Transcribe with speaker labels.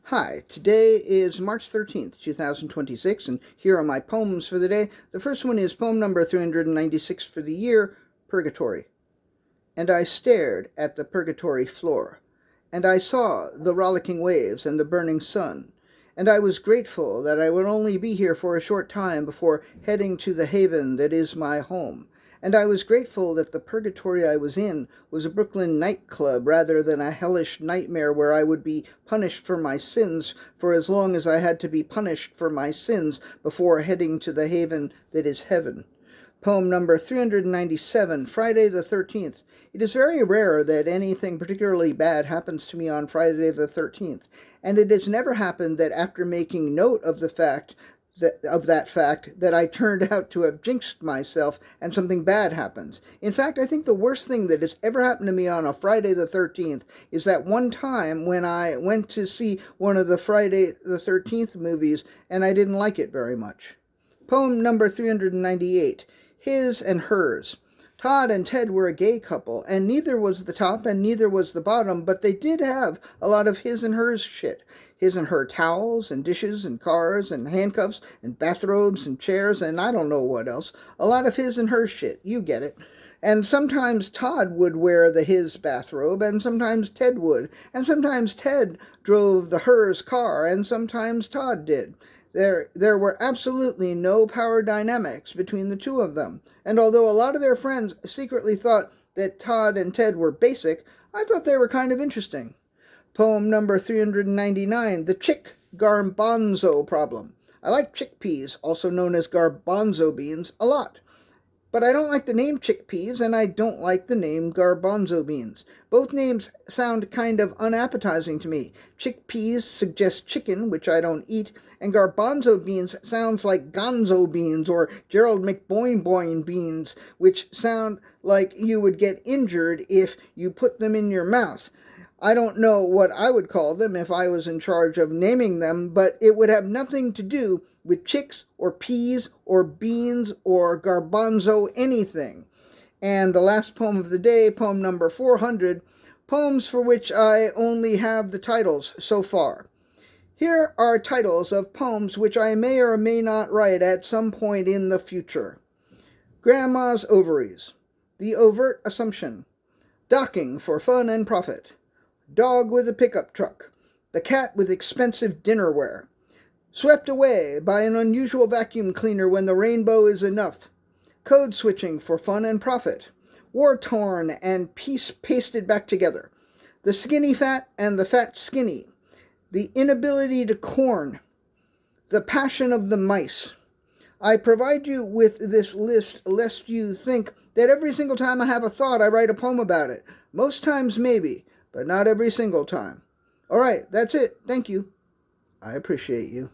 Speaker 1: Hi, today is March 13th, 2026, and here are my poems for the day. The first one is poem number 396 for the year, Purgatory. And I stared at the purgatory floor, and I saw the rollicking waves and the burning sun, and I was grateful that I would only be here for a short time before heading to the haven that is my home. And I was grateful that the purgatory I was in was a Brooklyn nightclub rather than a hellish nightmare where I would be punished for my sins for as long as I had to be punished for my sins before heading to the haven that is heaven. Poem number 397, Friday the 13th. It is very rare that anything particularly bad happens to me on Friday the 13th, and it has never happened that after making note of that fact that I turned out to have jinxed myself and something bad happens. In fact, I think the worst thing that has ever happened to me on a Friday the 13th is that one time when I went to see one of the Friday the 13th movies and I didn't like it very much. Poem number 398, His and Hers. Todd and Ted were a gay couple, and neither was the top and neither was the bottom, but they did have a lot of his and hers shit. His and her towels and dishes and cars and handcuffs and bathrobes and chairs and I don't know what else. A lot of his and her shit. You get it. And sometimes Todd would wear the his bathrobe, and sometimes Ted would. And sometimes Ted drove the hers car, and sometimes Todd did. There were absolutely no power dynamics between the two of them, and although a lot of their friends secretly thought that Todd and Ted were basic, I thought they were kind of interesting. Poem number 399, The Chick Garbanzo Problem. I like chickpeas, also known as garbanzo beans, a lot. But I don't like the name chickpeas, and I don't like the name garbanzo beans. Both names sound kind of unappetizing to me. Chickpeas suggest chicken, which I don't eat, and garbanzo beans sounds like gonzo beans or Gerald McBoing beans, which sound like you would get injured if you put them in your mouth. I don't know what I would call them if I was in charge of naming them, but it would have nothing to do with chicks or peas or beans or garbanzo anything. And the last poem of the day, poem number 400, poems for which I only have the titles so far. Here are titles of poems which I may or may not write at some point in the future. Grandma's Ovaries, The Overt Assumption, Docking for Fun and Profit, Dog with a Pickup Truck, The Cat with Expensive Dinnerware, Swept Away by an Unusual Vacuum Cleaner When the Rainbow is Enough, Code Switching for Fun and Profit, War-Torn and Peace Pasted Back Together, The Skinny Fat and the Fat Skinny, The Inability to Corn, The Passion of the Mice. I provide you with this list lest you think that every single time I have a thought I write a poem about it. Most times maybe, but not every single time. All right, that's it. Thank you. I appreciate you.